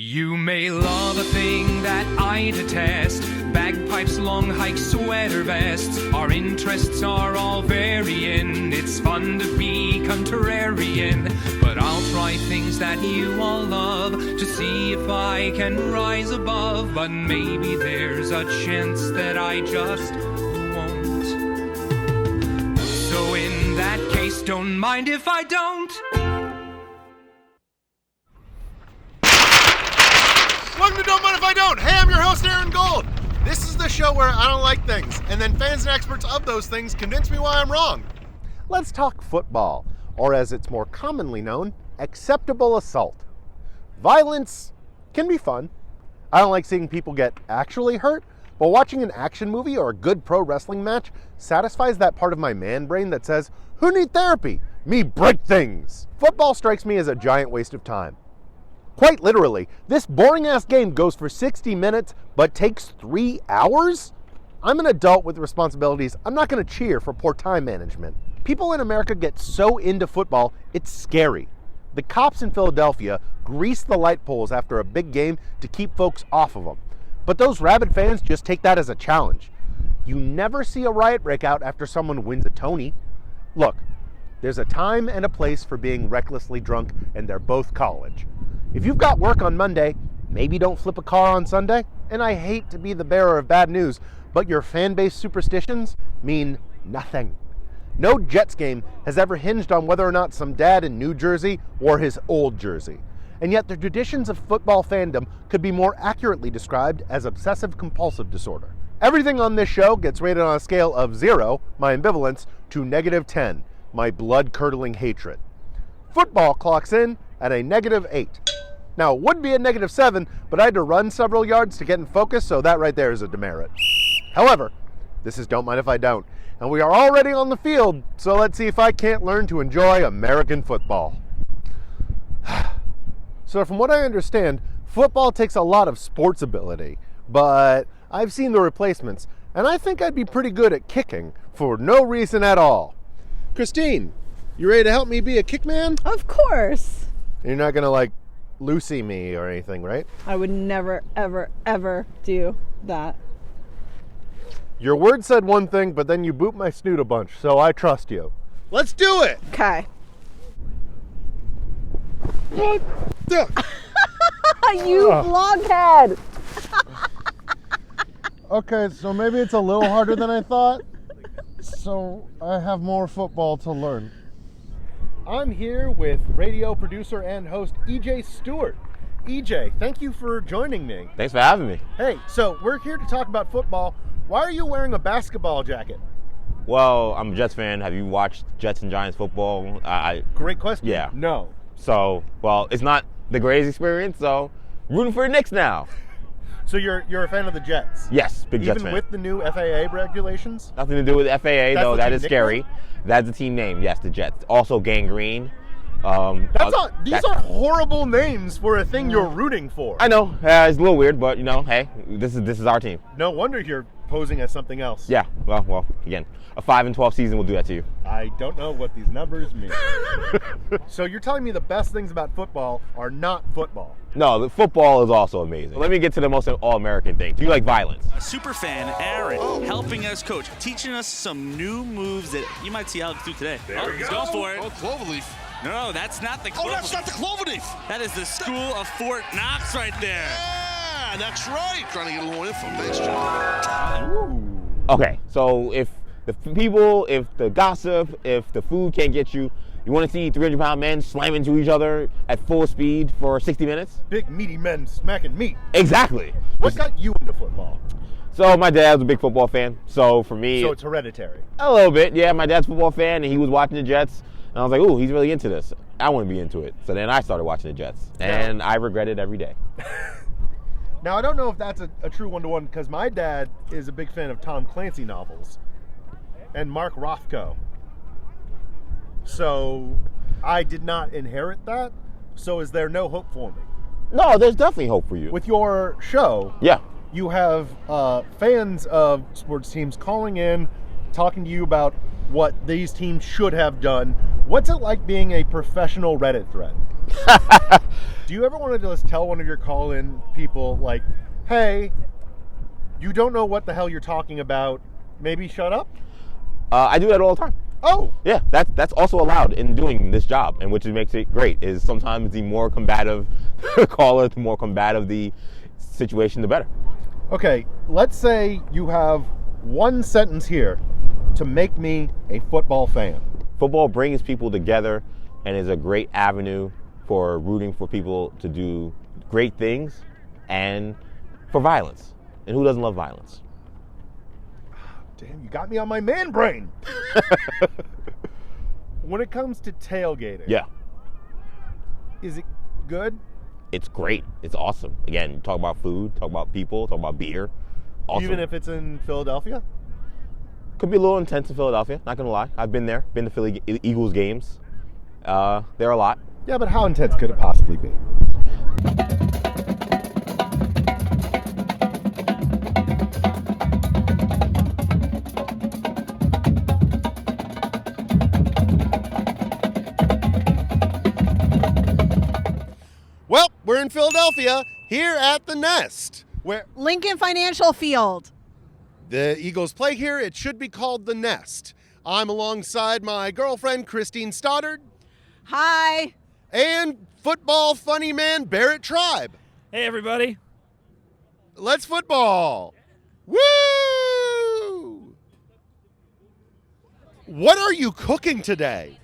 You may love a thing that I detest, bagpipes, long hikes, sweater vests. Our interests are all varying, it's fun to be contrarian. But I'll try things that you all love, to see if I can rise above. But maybe there's a chance that I just won't. So in that case, don't mind if I don't. Welcome to Don't Mind If I Don't. Hey, I'm your host, Aaron Gold. This is the show where I don't like things, and then fans and experts of those things convince me why I'm wrong. Let's talk football, or as it's more commonly known, acceptable assault. Violence can be fun. I don't like seeing people get actually hurt, but watching an action movie or a good pro wrestling match satisfies that part of my man brain that says, who need therapy? Me break things. Football strikes me as a giant waste of time. Quite literally, this boring-ass game goes for 60 minutes, but takes 3 hours? I'm an adult with responsibilities. I'm not going to cheer for poor time management. People in America get so into football, it's scary. The cops in Philadelphia grease the light poles after a big game to keep folks off of them. But those rabid fans just take that as a challenge. You never see a riot break out after someone wins a Tony. Look, there's a time and a place for being recklessly drunk, and they're both college. If you've got work on Monday, maybe don't flip a car on Sunday. And I hate to be the bearer of bad news, but your fan-based superstitions mean nothing. No Jets game has ever hinged on whether or not some dad in New Jersey wore his old jersey. And yet the traditions of football fandom could be more accurately described as obsessive-compulsive disorder. Everything on this show gets rated on a scale of 0, my ambivalence, to -10, my blood-curdling hatred. Football clocks in at a -8. Now, it would be a -7, but I had to run several yards to get in focus, so that right there is a demerit. However, this is Don't Mind If I Don't, and we are already on the field, so let's see if I can't learn to enjoy American football. So from what I understand, football takes a lot of sports ability, but I've seen the replacements, and I think I'd be pretty good at kicking for no reason at all. Christine, you ready to help me be a kickman? Of course. You're not gonna, like, Lucy me or anything, right? I would never, ever, ever do that. Your word said one thing, but then you boot my snoot a bunch, so I trust you. Let's do it! Okay. You blockhead! Okay, so maybe it's a little harder than I thought. So I have more football to learn. I'm here with radio producer and host EJ Stewart. EJ, thank you for joining me. Thanks for having me. Hey, so we're here to talk about football. Why are you wearing a basketball jacket? Well, I'm a Jets fan. Have you watched Jets and Giants football? Great question. Yeah. No. So, well, it's not the greatest experience, so rooting for the Knicks now. So you're a fan of the Jets? Yes, big Jets fan. Even with the new FAA regulations? Nothing to do with the FAA, That's though. the That team is scary. nickname? That's the team name, yes, the Jets. Also gangrene. These are horrible names for a thing you're rooting for. I know. It's a little weird, but, you know, hey, this is our team. No wonder you're posing as something else. Yeah, well, again, a 5-12 season will do that to you. I don't know what these numbers mean. So you're telling me the best things about football are not football? No, the football is also amazing. Let me get to the most all-American thing. Do you like violence? A super fan, Aaron, helping us coach, teaching us some new moves that you might see Alex do today. He's going for it. Oh, cloverleaf. No, that's not the cloverleaf. Oh, that's not the cloverleaf. That is the School of Fort Knox right there. Yeah, that's right. Trying to get a little info. Thanks, John. Okay, so if the gossip, if the food can't get you, you want to see 300-pound men slam into each other at full speed for 60 minutes? Big meaty men smacking meat. Exactly. What got you into football? So my dad was a big football fan. So for me, So it's hereditary. a little bit. Yeah, my dad's a football fan, and he was watching the Jets. And I was like, ooh, he's really into this. I want to be into it. So then I started watching the Jets. And I regret it every day. Now, I don't know if that's a true one-to-one, because my dad is a big fan of Tom Clancy novels and Mark Rothko. So I did not inherit that. So is there no hope for me? No, there's definitely hope for you. With your show, Yeah. you have fans of sports teams calling in, talking to you about what these teams should have done. What's it like being a professional Reddit thread? Do you ever want to just tell one of your call-in people, like, hey, you don't know what the hell you're talking about, maybe shut up? I do that all the time. Oh! Yeah, that's also allowed in doing this job, and which makes it great, is sometimes the more combative caller, the more combative the situation, the better. Okay, let's say you have one sentence here to make me a football fan. Football brings people together and is a great avenue for rooting for people to do great things and for violence. And who doesn't love violence? Damn, you got me on my man brain. When it comes to tailgating, Yeah, is it good? it's great. It's awesome. Again, talk about food, talk about people, talk about beer. Awesome. Even if it's in Philadelphia? Could be a little intense in Philadelphia, not gonna lie. I've been there, been to Philly Eagles games. They're a lot. Yeah, but how intense could it possibly be? Well, we're in Philadelphia, here at the Nest, where Lincoln Financial Field. the Eagles play here. It should be called the Nest. I'm alongside my girlfriend, Christine Stoddard, Hi. and football funny man, Barrett Tribe. Hey, everybody. Let's football. Woo! What are you cooking today?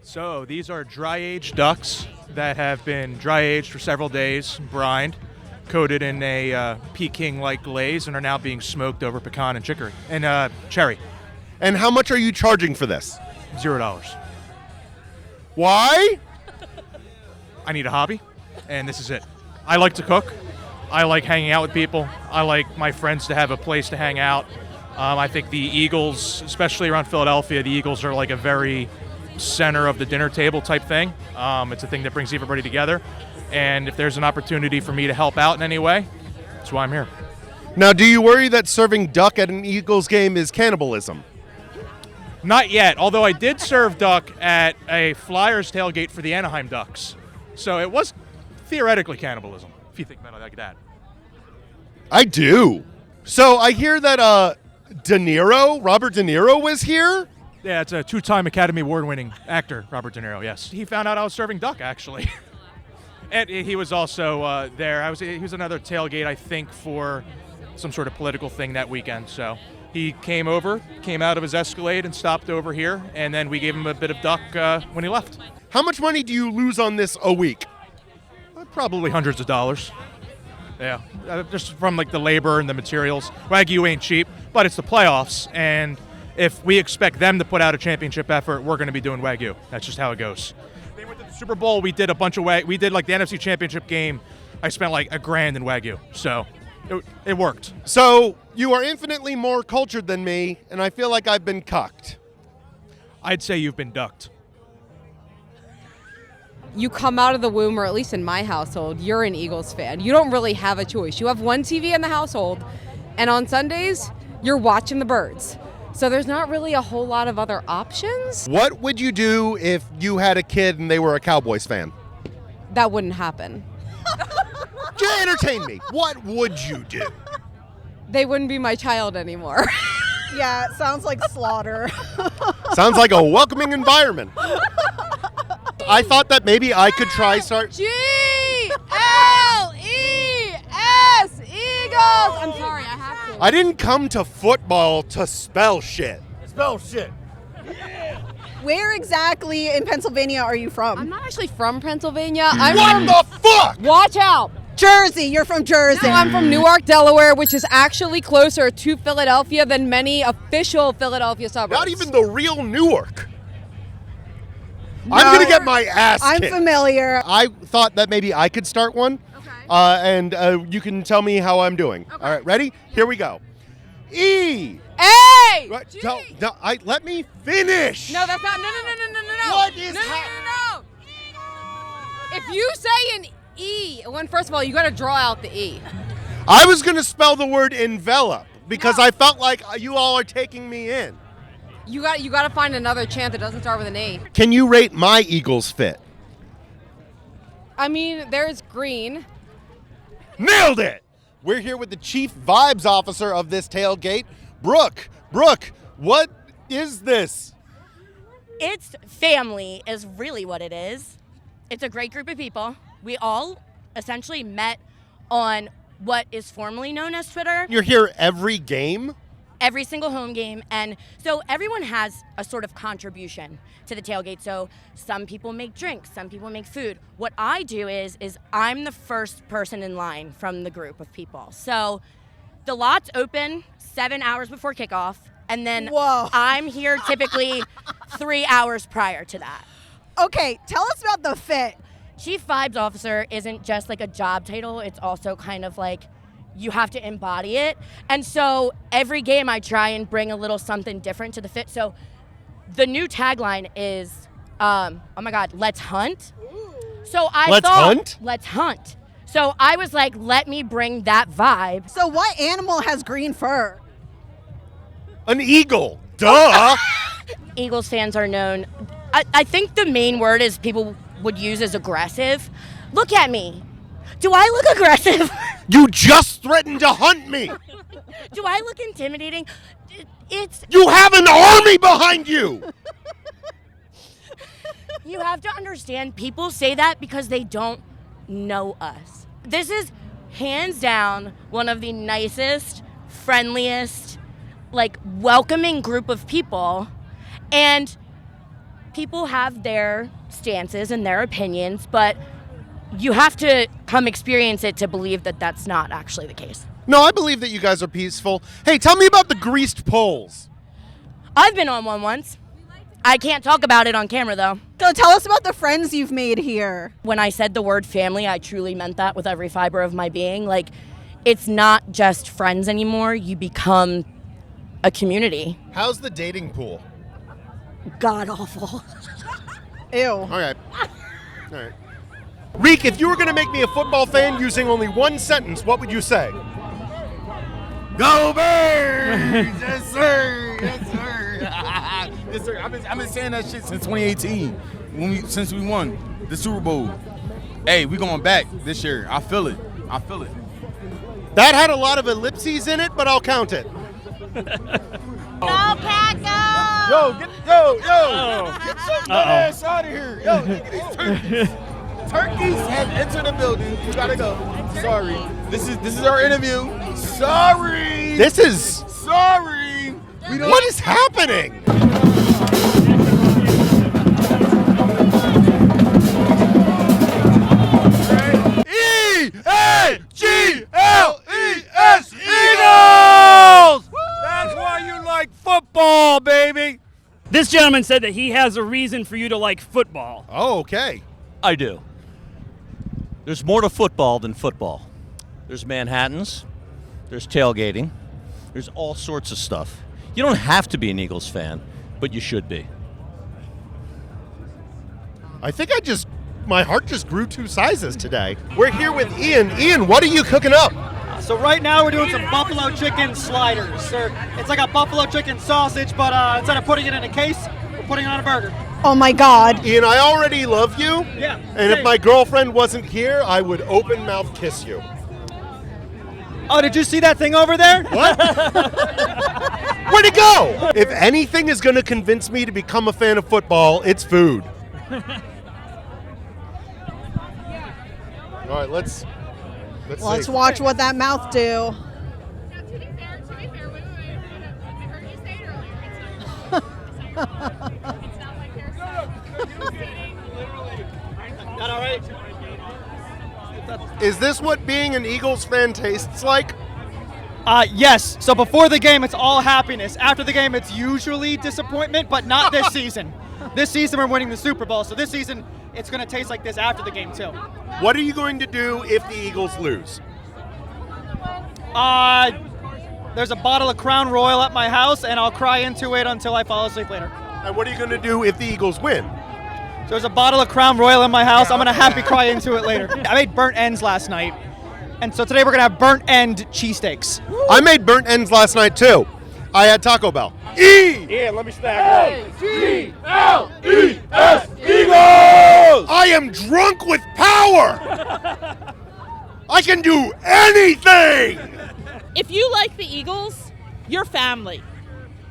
So these are dry-aged ducks that have been dry-aged for several days, brined, coated in a Peking-like glaze, and are now being smoked over pecan and chicory and cherry. And how much are you charging for this? $0. Why? I need a hobby, and this is it. I like to cook. I like hanging out with people. I like my friends to have a place to hang out. I think the Eagles, especially around Philadelphia, the Eagles are like a very center of the dinner table type thing. It's a thing that brings everybody together. And if there's an opportunity for me to help out in any way, that's why I'm here. Now, do you worry that serving duck at an Eagles game is cannibalism? Not yet, although I did serve duck at a Flyers tailgate for the Anaheim Ducks. So it was theoretically cannibalism, if you think about it like that. I do. So I hear that Robert De Niro was here? Yeah, it's a two-time Academy Award-winning actor, Robert De Niro, yes. He found out I was serving duck, actually. And he was also there. He was another tailgate, I think, for some sort of political thing that weekend. So he came out of his Escalade and stopped over here, and then we gave him a bit of duck when he left. How much money do you lose on this a week? Probably hundreds of dollars. Yeah, just from like the labor and the materials. Wagyu ain't cheap, but it's the playoffs, and if we expect them to put out a championship effort, we're going to be doing Wagyu. That's just how it goes. They went to the Super Bowl. We did a bunch of we did like the NFC Championship game. I spent like $1,000 in Wagyu, so it worked. So you are infinitely more cultured than me, and I feel like I've been cucked. I'd say you've been ducked. You come out of the womb, or at least in my household, you're an Eagles fan. You don't really have a choice. You have one TV in the household, and on Sundays, you're watching the birds. So there's not really a whole lot of other options. What would you do if you had a kid and they were a Cowboys fan? That wouldn't happen. Just entertain me. What would you do? They wouldn't be my child anymore. Yeah, it sounds like slaughter. Sounds like a welcoming environment. I thought that maybe I could try start. G-L-E-S, Eagles! I'm sorry, I have to. I didn't come to football to spell shit. Spell shit. Where exactly in Pennsylvania are you from? I'm not actually from Pennsylvania. What the fuck? Watch out! Jersey. You're from Jersey. No, I'm from Newark, Delaware, which is actually closer to Philadelphia than many official Philadelphia suburbs. Not even the real Newark. I'm going to get my ass I'm kicked. familiar. I thought that maybe I could start one. Okay. And you can tell me how I'm doing. Okay. All right, ready? Here we go. E. Hey! Right, G. no, let me finish. No, that's not. No. What is no. If you say an E, first of all, you got to draw out the E. I was going to spell the word envelop because I felt like you all are taking me in. You got to find another chant that doesn't start with an E. Can you rate my Eagles fit? I mean, there's green. Nailed it! We're here with the chief vibes officer of this tailgate, Brooke. Brooke, what is this? It's family is really what it is. It's a great group of people. We all essentially met on what is formerly known as Twitter. You're here every game? Every single home game, and so everyone has a sort of contribution to the tailgate. So some people make drinks, some people make food. What I do is I'm the first person in line from the group of people. So the lot's open 7 hours before kickoff, and then I'm here typically 3 hours prior to that. Okay, tell us about the fit. Chief Vibes Officer isn't just like a job title, it's also kind of like you have to embody it. And so every game I try and bring a little something different to the fit. So the new tagline is, oh my God, let's hunt. So I thought, let's hunt. So I was like, let me bring that vibe. So what animal has green fur? An eagle. Duh. Eagles fans are known. I think the main word is people would use as aggressive. Look at me. Do I look aggressive? You just threatened to hunt me. Do I look intimidating? You have an army behind you. You have to understand, people say that because they don't know us. This is hands down one of the nicest, friendliest, like welcoming group of people. And people have their stances and their opinions, but you have to come experience it to believe that that's not actually the case. No, I believe that you guys are peaceful. Hey, tell me about the greased poles. I've been on one once. I can't talk about it on camera, though. So tell us about the friends you've made here. When I said the word family, I truly meant that with every fiber of my being. Like, it's not just friends anymore. You become a community. How's the dating pool? God awful. Ew. All right. Reek, if you were going to make me a football fan using only one sentence, what would you say? Go Birds! Yes, sir. Yes, sir. Yes, sir. I've been saying that shit since 2018, since we won the Super Bowl. Hey, we going back this year. I feel it. That had a lot of ellipses in it, but I'll count it. Go Packers! Yo, get your ass out of here. Yo, look at these turkeys. Turkeys have entered the building. You gotta go. Sorry. This is our interview. Sorry. Sorry. What is happening? E-A-G-L-E-S Eagles! That's why you like football, baby. This gentleman said that he has a reason for you to like football. Oh, okay. I do. There's more to football than football. There's Manhattans, there's tailgating, there's all sorts of stuff. You don't have to be an Eagles fan, but you should be. I think my heart just grew 2 sizes today. We're here with Ian. Ian, what are you cooking up? So right now we're doing some buffalo chicken sliders. It's like a buffalo chicken sausage, but instead of putting it in a case, we're putting it on a burger. Oh my God. Ian, I already love you. Yeah. And if my girlfriend wasn't here, I would open mouth kiss you. Oh, did you see that thing over there? What? Where'd it go? If anything is going to convince me to become a fan of football, it's food. All right, let's watch what that mouth do. That all right? Is this what being an Eagles fan tastes like? Yes. So before the game, it's all happiness. After the game, it's usually disappointment, but not this season. This season, we're winning the Super Bowl. So this season, it's going to taste like this after the game, too. What are you going to do if the Eagles lose? There's a bottle of Crown Royal at my house, and I'll cry into it until I fall asleep later. And what are you going to do if the Eagles win? There's a bottle of Crown Royal in my house. I'm going to happy cry into it later. I made burnt ends last night, and so today we're going to have burnt end cheesesteaks. I made burnt ends last night, too. I had Taco Bell. Yeah, let me stack up. A-G-L-E-S, Eagles! I am drunk with power! I can do anything! If you like the Eagles, you're family.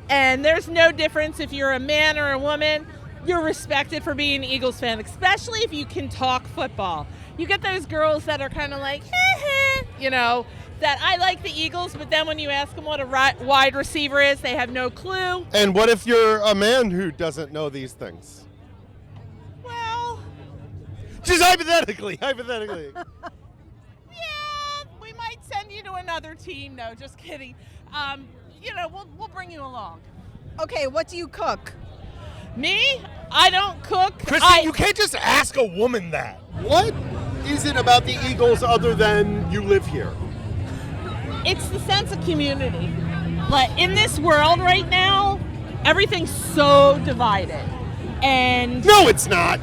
And there's no difference if you're a man or a woman. You're respected for being an Eagles fan, especially if you can talk football. You get those girls that are kind of like, that I like the Eagles, but then when you ask them what a wide receiver is, they have no clue. And what if you're a man who doesn't know these things? Well, just hypothetically. Yeah, we might send you to another team. No, just kidding. We'll bring you along. Okay, what do you cook? Me? I don't cook. Christy, you can't just ask a woman that. What is it about the Eagles other than you live here? It's the sense of community. Like in this world right now, everything's so divided. And no, it's not.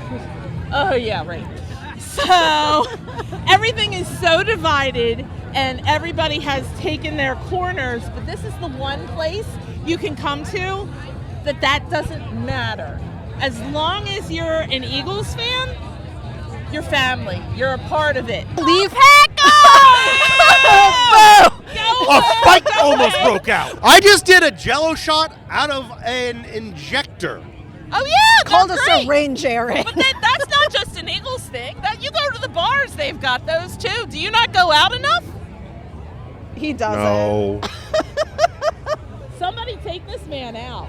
Oh yeah, right. So everything is so divided and everybody has taken their corners, but this is the one place you can come to that doesn't matter. As long as you're an Eagles fan, you're family. You're a part of it. Leave A fight almost broke out. I just did a Jello shot out of an injector. Oh yeah, called that's a great. syringe, Eric. But that's not just an Eagles thing. That you go to the bars, they've got those too. Do you not go out enough? He doesn't. No. Somebody take this man out.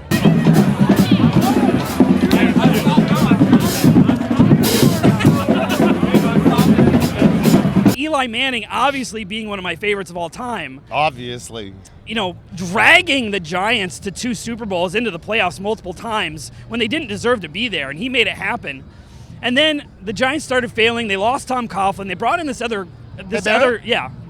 Eli Manning obviously being one of my favorites of all time. Obviously. Dragging the Giants to 2 Super Bowls into the playoffs multiple times when they didn't deserve to be there, and he made it happen. And then the Giants started failing. They lost Tom Coughlin. They brought in this other.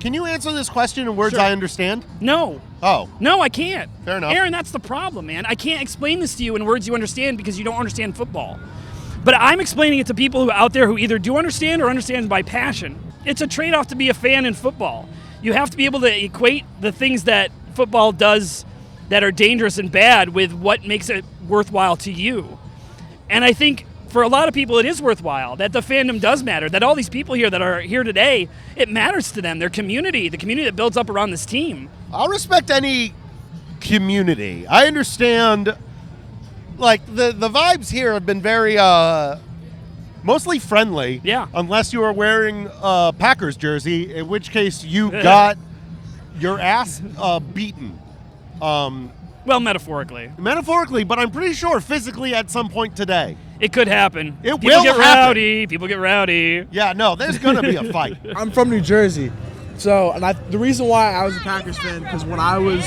Can you answer this question in words I understand? No. Oh. No, I can't. Fair enough. Aaron, that's the problem, man. I can't explain this to you in words you understand because you don't understand football. But I'm explaining it to people who out there who either do understand or understand by passion. It's a trade-off to be a fan in football. You have to be able to equate the things that football does that are dangerous and bad with what makes it worthwhile to you. And I think for a lot of people it is worthwhile, that the fandom does matter, that all these people here that are here today, it matters to them, their community, the community that builds up around this team. I'll respect any community. I understand, the vibes here have been very, mostly friendly. Yeah. Unless you are wearing a Packers jersey, in which case you got your ass beaten. Well, metaphorically. Metaphorically, but I'm pretty sure physically at some point today. It could happen. People get rowdy. People get rowdy. Yeah, no, there's going to be a fight. I'm from New Jersey. So, the reason why I was a Packers fan, because when I was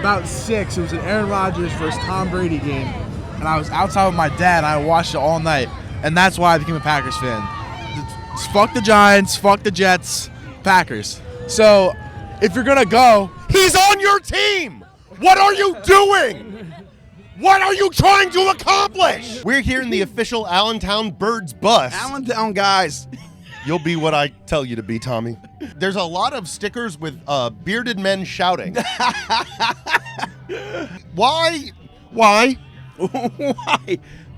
about 6, it was an Aaron Rodgers versus Tom Brady game. And I was outside with my dad, and I watched it all night. And that's why I became a Packers fan. Fuck the Giants, fuck the Jets, Packers. So, if you're going to go... He's on your team! What are you doing? What are you trying to accomplish? We're here in the official Allentown Birds bus. Allentown guys. You'll be what I tell you to be, Tommy. There's a lot of stickers with bearded men shouting. Why? Why?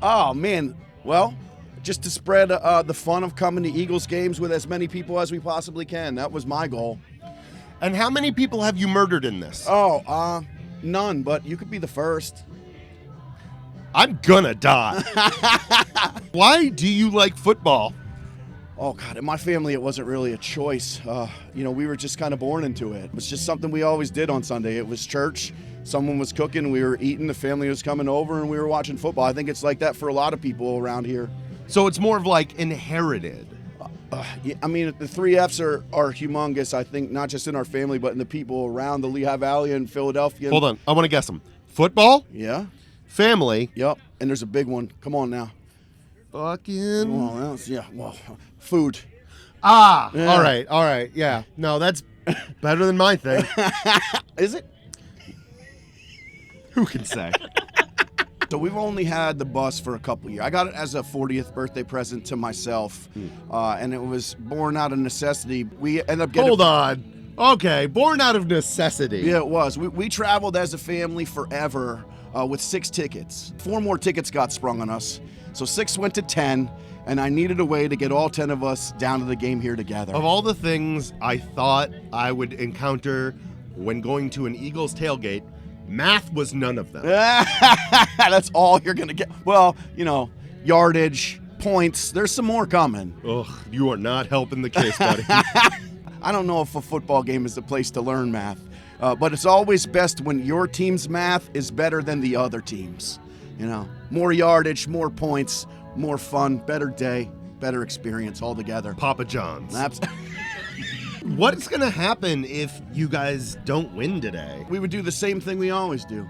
Oh, man. Well, just to spread the fun of coming to Eagles games with as many people as we possibly can. That was my goal. And how many people have you murdered in this? Oh, none, but you could be the first. I'm gonna die. Why do you like football? Oh, God, in my family, it wasn't really a choice. We were just kind of born into it. It was just something we always did on Sunday. It was church. Someone was cooking, we were eating, the family was coming over, and we were watching football. I think it's like that for a lot of people around here. So it's more of like inherited. Yeah, I mean, the 3 Fs are humongous, I think, not just in our family, but in the people around the Lehigh Valley and Philadelphia. Hold on, I want to guess them. Football? Yeah. Family? Yep, and there's a big one. Come on now. Fucking... food. Ah, Yeah. all right, yeah. No, that's better than my thing. Is it? Who can say? So we've only had the bus for a couple years. I got it as a 40th birthday present to myself, and it was born out of necessity. We ended up getting... Hold on. Okay, born out of necessity. Yeah, it was. We traveled as a family forever with 6 tickets. 4 more tickets got sprung on us. So 6 went to 10, and I needed a way to get all 10 of us down to the game here together. Of all the things I thought I would encounter when going to an Eagles tailgate, math was none of them. That's all you're going to get. Well, yardage, points, there's some more coming. Ugh, you are not helping the case, buddy. I don't know if a football game is the place to learn math, but it's always best when your team's math is better than the other team's. More yardage, more points, more fun, better day, better experience altogether. Papa John's. What's going to happen if you guys don't win today? We would do the same thing we always do.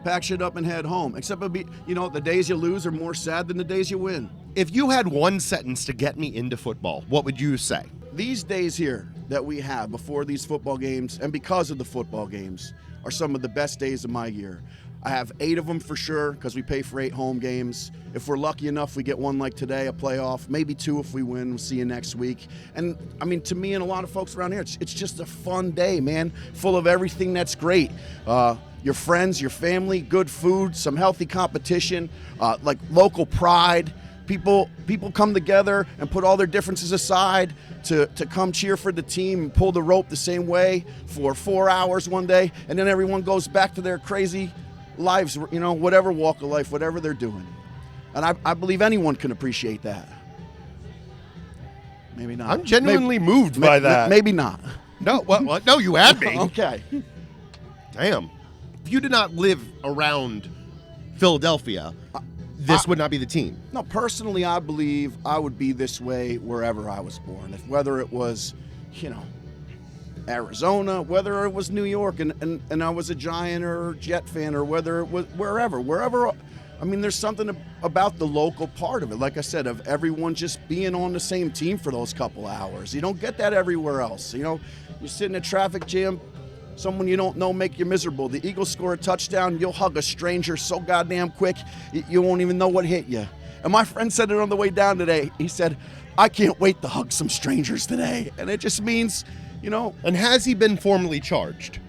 Pack shit up and head home. Except it'll be, the days you lose are more sad than the days you win. If you had one sentence to get me into football, what would you say? These days here that we have before these football games and because of the football games are some of the best days of my year. I have 8 of them for sure because we pay for 8 home games. If we're lucky enough, we get one like today, a playoff, maybe 2 if we win. We'll see you next week. And to me and a lot of folks around here, it's just a fun day, man, full of everything that's great. Your friends, your family, good food, some healthy competition, like local pride. People come together and put all their differences aside to come cheer for the team and pull the rope the same way for 4 hours one day, and then everyone goes back to their crazy lives, whatever walk of life, whatever they're doing. And I believe anyone can appreciate that. Maybe not. I'm genuinely moved by that. Maybe not. No, well, no, you had me. Okay. Damn. If you did not live around Philadelphia, this would not be the team. No, personally, I believe I would be this way wherever I was born. Whether it was, Arizona, whether it was New York and I was a Giant or Jet fan, or whether it was wherever. There's something about the local part of it. Like I said, of everyone just being on the same team for those couple hours. You don't get that everywhere else. You sit in a traffic jam, someone you don't know make you miserable. The Eagles score a touchdown, you'll hug a stranger so goddamn quick, you won't even know what hit you. And my friend said it on the way down today. He said, I can't wait to hug some strangers today. And it just means, And has he been formally charged?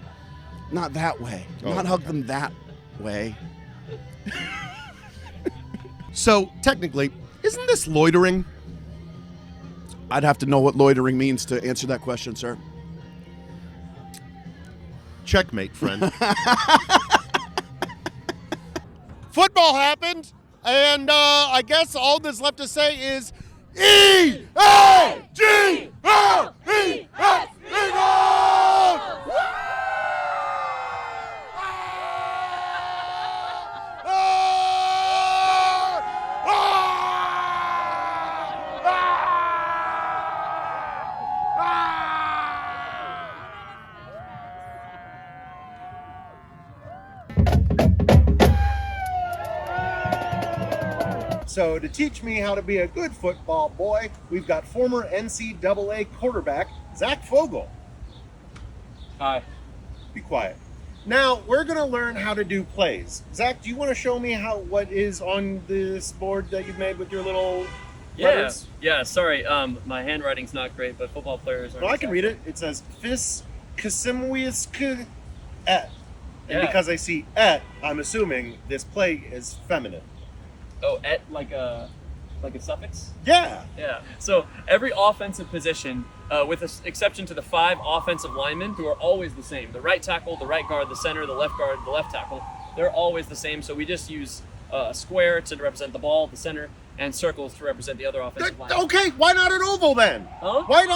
Not that way. Not hug them that way. So, technically, isn't this loitering? I'd have to know what loitering means to answer that question, sir. Checkmate, friend. Football happened, and I guess all that's left to say is E-A-G-L-E-S, Eagles! So to teach me how to be a good football boy, we've got former NCAA quarterback Zach Fogel. Hi. Be quiet. Now we're gonna learn how to do plays. Zach, do you want to show me what is on this board that you've made with your little letters? Yeah. Sorry, my handwriting's not great, but football players are. Well, I can read it. It says "Fis Kasimwisk et," and because I see "et," I'm assuming this play is feminine. Oh, et like a suffix? Yeah. Yeah. So every offensive position, with the exception to the 5 offensive linemen, who are always the same: the right tackle, the right guard, the center, the left guard, the left tackle. They're always the same. So we just use a square to represent the ball, the center, and circles to represent the other offensive line. Okay, why not an oval then? Huh? Why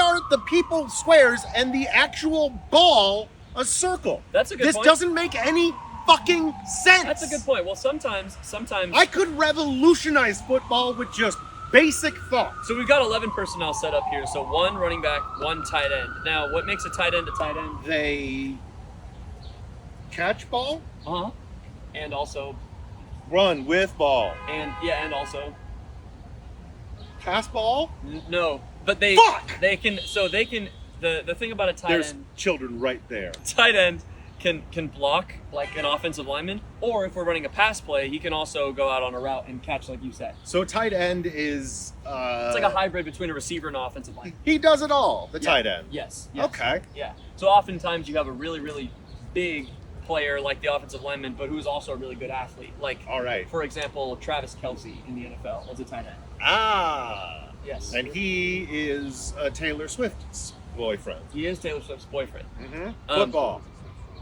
aren't the people squares and the actual ball a circle? That's a good point. This doesn't make any fucking sense. That's a good point. Well, sometimes I could revolutionize football with just basic thought. So we've got 11 personnel set up here. So 1 running back, 1 tight end. Now, what makes a tight end a tight end? They catch ball? Uh-huh. And also run with ball. And also pass ball? No, but they can the thing about a tight end. There's children right there. Tight end can block like an offensive lineman, or if we're running a pass play, he can also go out on a route and catch, like you said. So tight end is it's like a hybrid between a receiver and an offensive lineman. He does it all, tight end. Yes. Okay. Yeah. So oftentimes you have a really, really big player like the offensive lineman, but who's also a really good athlete. Like, all right, for example, Travis Kelce in the NFL as a tight end. Ah, yes, and he is Taylor Swift's boyfriend. He is Taylor Swift's boyfriend. Football.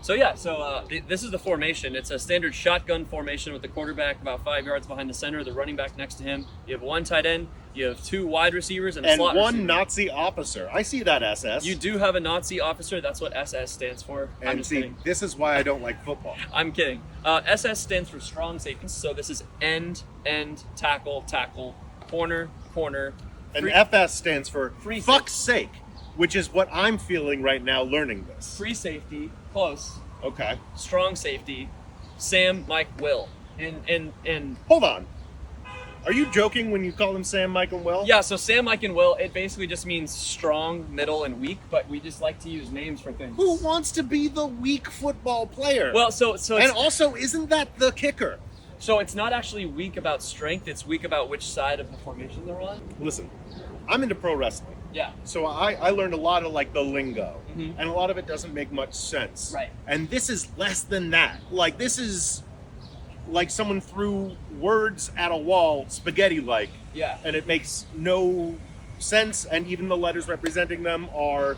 This is the formation. It's a standard shotgun formation with the quarterback about 5 yards behind the center, the running back next to him. You have one tight end, you have two wide receivers, and a slot one receiver. Nazi officer. I see that SS. You do have a Nazi officer. That's what SS stands for. I'm And just see, kidding. this is why I don't like football. I'm kidding. SS stands for strong safety. So this is end, tackle, corner. And FS stands for fuck's sake, which is what I'm feeling right now learning this. Free safety, close. Okay. Strong safety, Sam, Mike, Will. And hold on. Are you joking when you call them Sam, Mike, and Will? Yeah, so Sam, Mike, and Will, it basically just means strong, middle, and weak, but we just like to use names for things. Who wants to be the weak football player? Well, so and also, isn't that the kicker? So it's not actually weak about strength, it's weak about which side of the formation they're on. Listen, I'm into pro wrestling. Yeah. So I learned a lot of like the lingo, and a lot of it doesn't make much sense. Right. And this is less than that. Like, this is like someone threw words at a wall, spaghetti-like. Yeah. And it makes no sense, and even the letters representing them are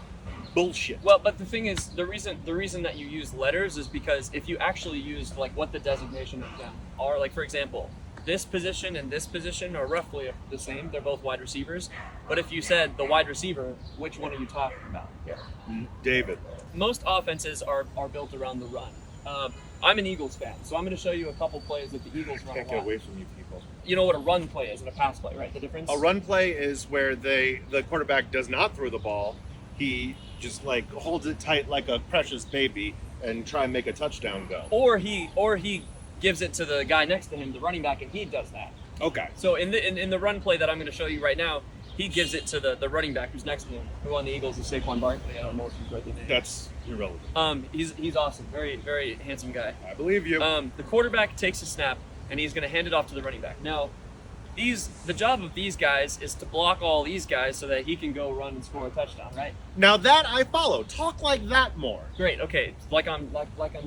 bullshit. Well, but the thing is, the reason that you use letters is because if you actually used like what the designation of them are, like for example, this position and this position are roughly the same. They're both wide receivers. But if you said the wide receiver, which one are you talking about? Yeah. David. Most offenses are built around the run. I'm an Eagles fan, so I'm going to show you a couple plays that the Eagles run a lot. Can't get away from you people. You know what a run play is and a pass play, right? The difference? A run play is where the quarterback does not throw the ball. He just like holds it tight like a precious baby and try and make a touchdown go. Or he gives it to the guy next to him, the running back, and he does that. Okay. So in the run play that I'm going to show you right now, he gives it to the running back who's next to him, who on the Eagles is Saquon Barkley. I don't know if you've read the name. That's irrelevant. He's awesome. Very, very handsome guy. I believe you. The quarterback takes a snap, and he's going to hand it off to the running back. Now, the job of these guys is to block all these guys so that he can go run and score a touchdown, right? Now that I follow. Talk like that more. Great. Okay. Like I'm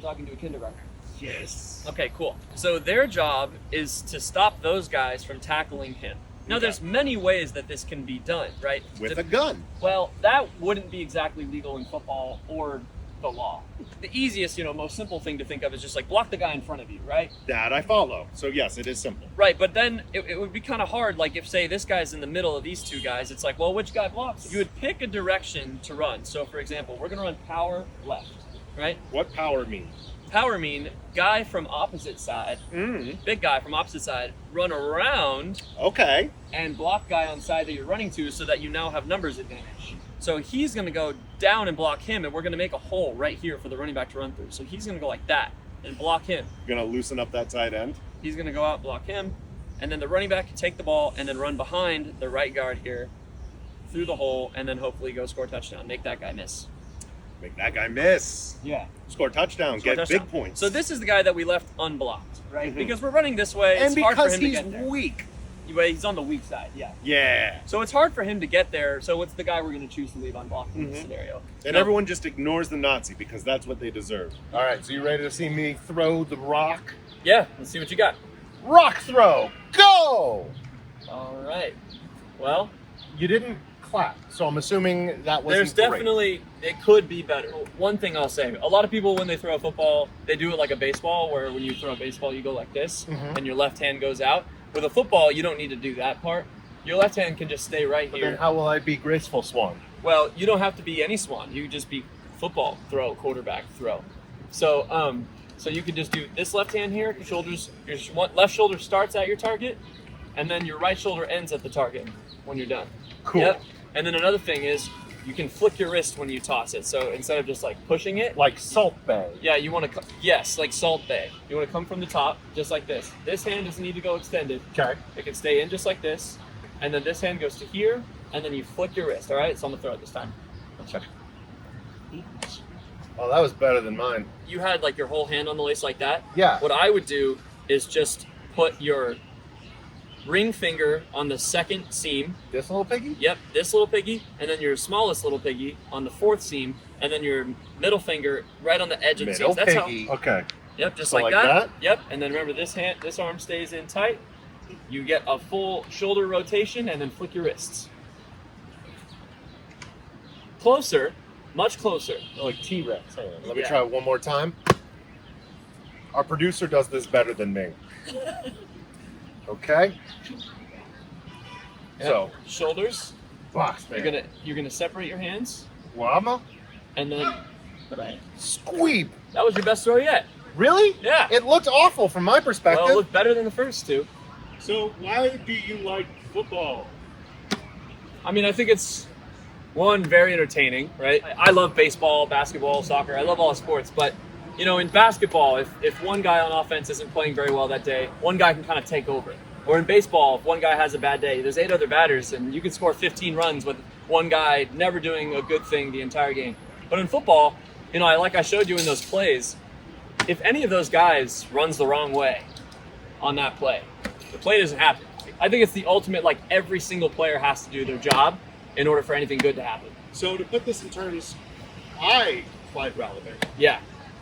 talking to a kindergartner. Yes. Okay, cool. So their job is to stop those guys from tackling him. Now, there's many ways that this can be done, right? With a gun. Well, that wouldn't be exactly legal in football or the law. The easiest, most simple thing to think of is just like block the guy in front of you, right? That I follow. So yes, it is simple. Right, but then it would be kind of hard. Like if, say, this guy's in the middle of these two guys, it's like, well, which guy blocks? You would pick a direction to run. So, for example, we're going to run power left, right? What power mean? Power mean guy from opposite side, big guy from opposite side, run around. Okay. And block guy on side that you're running to so that you now have numbers advantage. So he's going to go down and block him, and we're going to make a hole right here for the running back to run through. So he's going to go like that and block him. You're going to loosen up that tight end? He's going to go out, block him, and then the running back can take the ball and then run behind the right guard here through the hole and then hopefully go score a touchdown. Make that guy miss. Make that guy miss. Yeah. Score touchdown. Get touchdown. Big points. So this is the guy that we left unblocked, right? Because we're running this way. And it's hard for because him to he's get there. weak. He's on the weak side, yeah. Yeah. So it's hard for him to get there. So it's the guy we're going to choose to leave unblocked in this scenario. And everyone just ignores the Nazi because that's what they deserve. All right, so you ready to see me throw the rock? Yeah, let's see what you got. Rock throw, go! All right. Well, you didn't clap, so I'm assuming that wasn't there's definitely, it could be better. One thing I'll say, a lot of people when they throw a football, they do it like a baseball, where when you throw a baseball, you go like this, and your left hand goes out. With a football, you don't need to do that part. Your left hand can just stay right here. Then how will I be graceful swan? Well, you don't have to be any swan. You just be football, throw, quarterback, throw. So so you can just do this left hand here, your left shoulder starts at your target, and then your right shoulder ends at the target when you're done. Cool. Yep. And then another thing is, you can flick your wrist when you toss it. So instead of just like pushing it. Like Salt Bay. Yeah, you want to, yes, like Salt Bay. You want to come from the top, just like this. This hand doesn't need to go extended. Okay. It can stay in just like this. And then this hand goes to here, and then you flick your wrist, all right? So I'm going to throw it this time. Let's check. Oh, that was better than mine. You had like your whole hand on the lace like that? Yeah. What I would do is just put your ring finger on the second seam. This little piggy? Yep, this little piggy, and then your smallest little piggy on the fourth seam, and then your middle finger right on the edge of the seam. That's how. Okay. Yep, just So like like that. that? Yep, and then remember this arm stays in tight. You get a full shoulder rotation, and then flick your wrists. Closer, much closer. Like T-Rex. Hang on, let me Yeah. try it one more time. Our producer does this better than me. Okay. Yep. So shoulders. box, man. You're gonna separate your hands. Llama. And then Squeeb. That was your best throw yet. Really? Yeah. It looked awful from my perspective. Well, it looked better than the first two. So why do you like football? I mean, I think it's one, very entertaining, right? I love baseball, basketball, soccer. I love all sports, but you know, in basketball, if one guy on offense isn't playing very well that day, one guy can kind of take over. Or in baseball, if one guy has a bad day, there's 8 other batters, and you can score 15 runs with one guy never doing a good thing the entire game. But in football, you know, like I showed you in those plays, if any of those guys runs the wrong way on that play, the play doesn't happen. I think it's the ultimate, like every single player has to do their job in order for anything good to happen. So to put this in terms I find relevant, Yeah.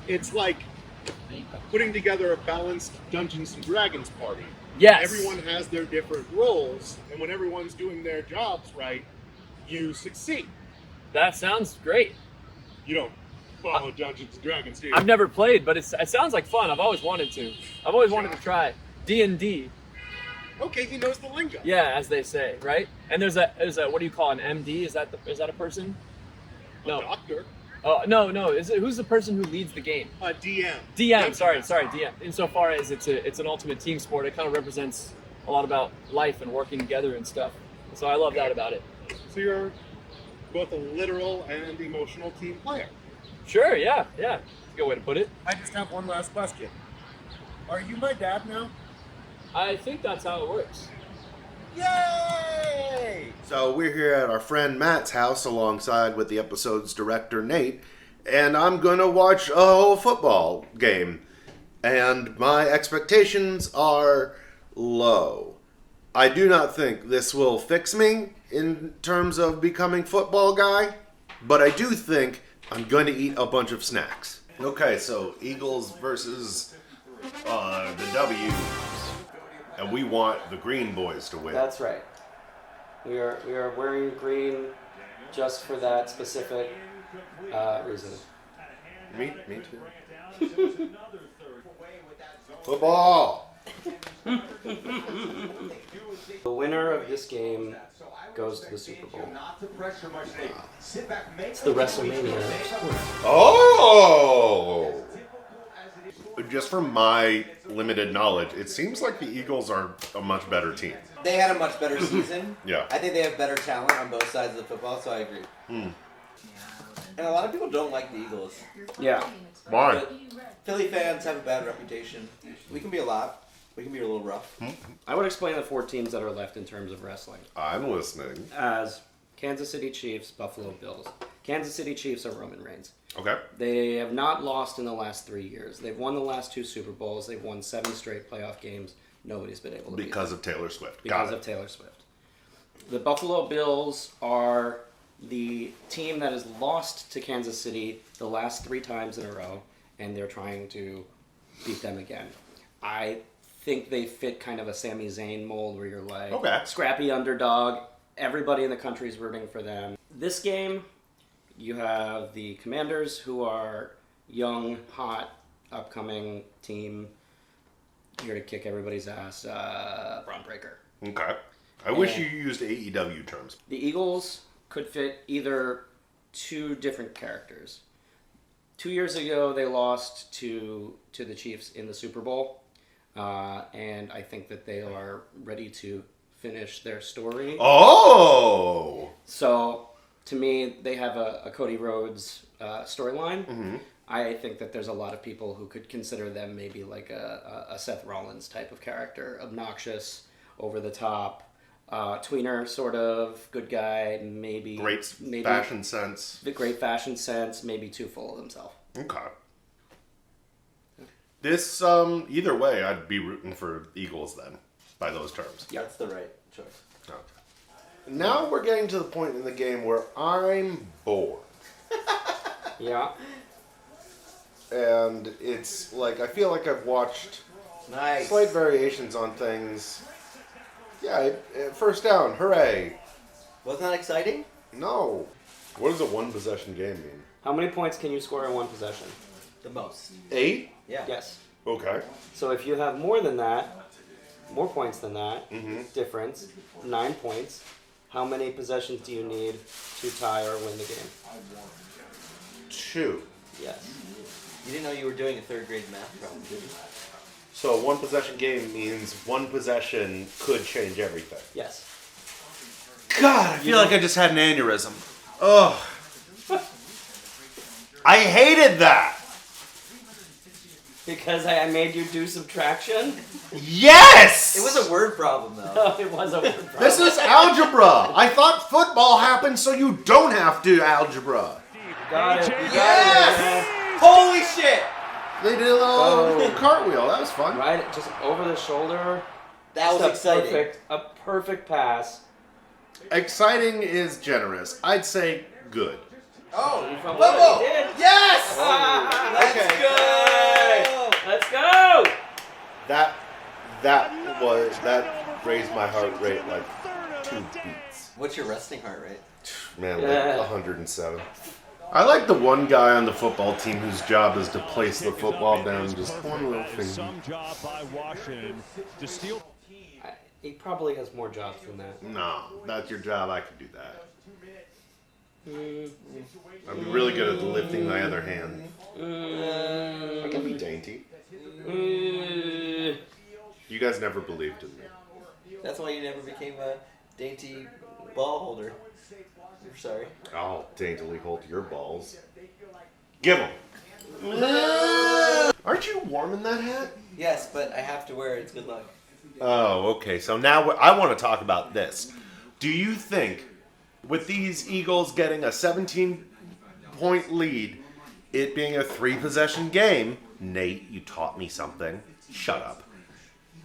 it's like putting together a balanced Dungeons and Dragons party. Yes. Everyone has their different roles, and when everyone's doing their jobs right, you succeed. That sounds great. You don't follow Dungeons and Dragons, do you? I've never played, but it sounds like fun. I've always wanted to. I've always wanted to try D&D. Okay, he knows the lingo. Yeah, as they say, right? And there's a what do you call an MD? Is that a person? No. A doctor. Oh no. Who's the person who leads the game? A DM. DM. Sorry, DM. Insofar as it's an ultimate team sport, it kind of represents a lot about life and working together and stuff. So I love that about it. So you're both a literal and emotional team player. Sure. Yeah. That's a good way to put it. I just have one last question. Are you my dad now? I think that's how it works. Yay! So we're here at our friend Matt's house alongside with the episode's director Nate, and I'm gonna watch a whole football game. And my expectations are low. I do not think this will fix me in terms of becoming football guy, but I do think I'm going to eat a bunch of snacks. Okay, so Eagles versus the W. And we want the green boys to win. That's right. We are wearing green just for that specific reason. Me too. Football! The winner of this game goes to the Super Bowl. It's the WrestleMania. Oh! Just from my limited knowledge, it seems like the Eagles are a much better team. They had a much better season. Yeah. I think they have better talent on both sides of the football, so I agree. And a lot of people don't like the Eagles. Yeah. Why? But Philly fans have a bad reputation. We can be a lot. We can be a little rough. I would explain the 4 teams that are left in terms of wrestling. I'm listening. As Kansas City Chiefs, Buffalo Bills. Kansas City Chiefs are Roman Reigns. Okay. They have not lost in the last 3 years. They've won the last 2 Super Bowls. They've won 7 straight playoff games. Nobody's been able to beat Because them. of Taylor Swift. Because of Taylor Swift. The Buffalo Bills are the team that has lost to Kansas City the last 3 times in a row, and they're trying to beat them again. I think they fit kind of a Sami Zayn mold where you're like, scrappy underdog, everybody in the country is rooting for them. This game, you have the Commanders, who are young, hot, upcoming team, here to kick everybody's ass, Braun Breaker. Okay. I wish you used AEW terms. The Eagles could fit either 2 different characters. 2 years ago, they lost to the Chiefs in the Super Bowl, and I think that they are ready to finish their story. Oh! So, to me, they have a Cody Rhodes storyline. Mm-hmm. I think that there's a lot of people who could consider them maybe like a Seth Rollins type of character. Obnoxious, over the top, tweener sort of, good guy, maybe... Great fashion sense. The great fashion sense, maybe too full of himself. Okay. This, either way, I'd be rooting for Eagles then. by those terms. Yeah, that's the right choice. Okay. Now we're getting to the point in the game where I'm bored. Yeah. And it's like, I feel like I've watched slight variations on things. Yeah, first down, hooray. Wasn't that exciting? No. What does a one possession game mean? How many points can you score in one possession? The most. 8? Yeah. Yes. Okay. So if you have more than that, more points than that, difference, 9 points, how many possessions do you need to tie or win the game? 2. Yes. You didn't know you were doing a third grade math problem, did you? So a one possession game means one possession could change everything. Yes. God, I feel like I just had an aneurysm. Ugh. I hated that. Because I made you do subtraction? Yes! It was a word problem, though. No, it was a word problem. This is algebra. I thought football happened so you don't have to algebra. Got it. Yes! Holy shit! They did a little cartwheel. That was fun. Right, just over the shoulder. That was exciting. A perfect pass. Exciting is generous. I'd say good. Oh, Football! Yes! Let's go! Let's go! That raised my heart rate like 2 beats. What's your resting heart rate? Man, like 107. I like the one guy on the football team whose job is to place the football down just one little thing. Some job by Washington to steal. He probably has more jobs than that. No, that's your job. I could do that. I'm really good at lifting my other hand. I can be dainty. You guys never believed in me. That's why you never became a dainty ball holder. We're sorry. I'll daintily hold your balls. Give them. Aren't you warm in that hat? Yes, but I have to wear it. It's good luck. Oh, okay. So now I want to talk about this. Do you think, with these Eagles getting a 17-point lead, it being a 3-possession game, Nate, you taught me something. Shut up.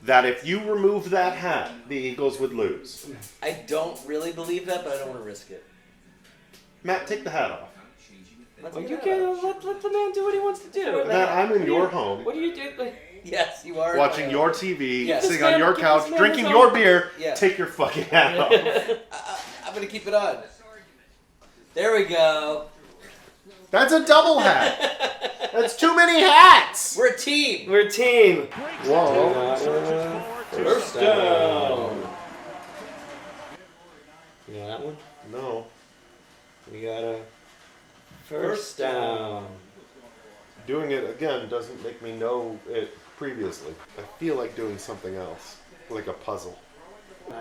That if you remove that hat, the Eagles would lose. I don't really believe that, but I don't want to risk it. Matt, take the hat off. Well, you can let the man do what he wants to do. Matt, I'm in your home. What do you do? Yes, you are. Watching your TV, Yes. sitting on your couch, drinking your beer. Yeah. Take your fucking hat off. I'm going to keep it on. There we go. That's a double hat. That's too many hats. We're a team. We're a team. Whoa. First down. You know that one? No. We got a first down. Doing it again doesn't make me know it previously. I feel like doing something else, like a puzzle.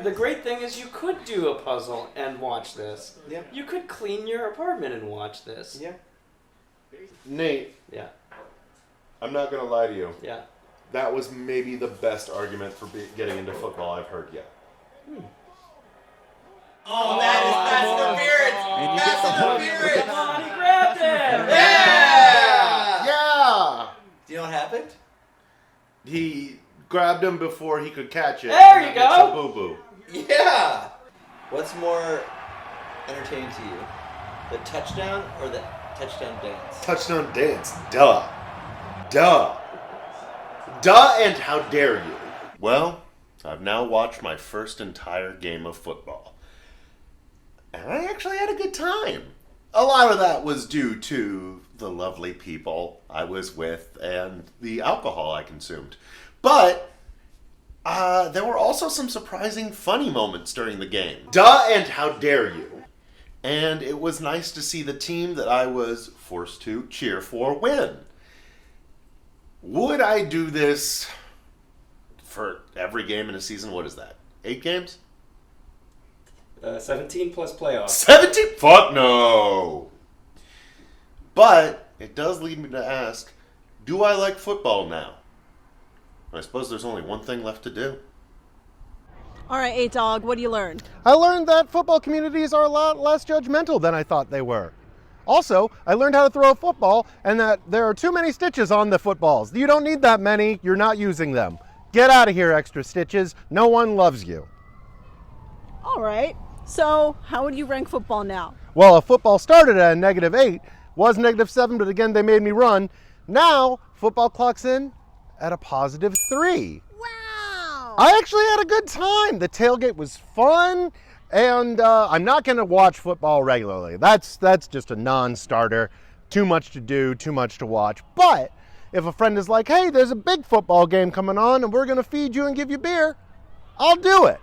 The great thing is you could do a puzzle and watch this. Yeah. You could clean your apartment and watch this. Yeah. Nate. Yeah. I'm not going to lie to you. Yeah. That was maybe the best argument for getting into football I've heard yet. Oh, that is pass interference. Come on, he grabbed him. Yeah. Yeah. Do you know what happened? He grabbed him before he could catch it. There you go. It's a boo-boo. Yeah. What's more entertaining to you, the touchdown or the touchdown dance? Touchdown dance. Duh. Duh. Duh, and how dare you? Well, I've now watched my first entire game of football. And I actually had a good time. A lot of that was due to the lovely people I was with and the alcohol I consumed. But there were also some surprising funny moments during the game. Duh, and how dare you? And it was nice to see the team that I was forced to cheer for win. Would I do this for every game in a season? What is that? 8 games? 17 plus playoffs. 17? Fuck no! But it does lead me to ask, do I like football now? I suppose there's only one thing left to do. All right, 8Dog, what do you learn? I learned that football communities are a lot less judgmental than I thought they were. Also, I learned how to throw a football and that there are too many stitches on the footballs. You don't need that many, you're not using them. Get out of here, Extra Stitches. No one loves you. All right. So, how would you rank football now? Well, if football started at a -8, was -7, but again, they made me run. Now, football clocks in at a +3. Wow! I actually had a good time. The tailgate was fun, and I'm not going to watch football regularly. That's just a non-starter. Too much to do, too much to watch. But if a friend is like, hey, there's a big football game coming on, and we're going to feed you and give you beer, I'll do it.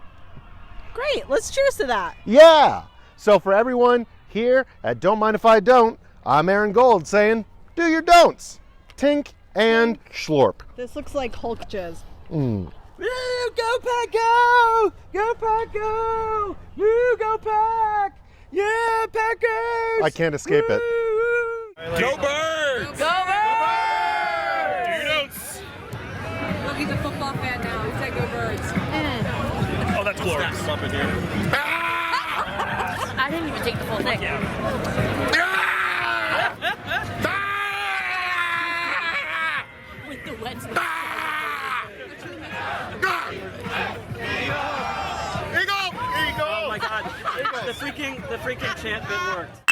Great. Let's cheers to that. Yeah. So for everyone here at Don't Mind If I Don't, I'm Aaron Gold saying, do your don'ts. Tink and schlorp. This looks like Hulk jizz. Mm. Woo, go Pack, go! Go Pack, go! Woo, go Pack! Yeah, Packers! I can't escape it. Go Birds! Go Birds! Do your notes. Look, he's a football fan now. He said go Birds. Oh, that's glorious. Up in here. I didn't even take the full thing. With the wet stuff. Here you go! Here you go! Oh my god. The freaking chant bit worked.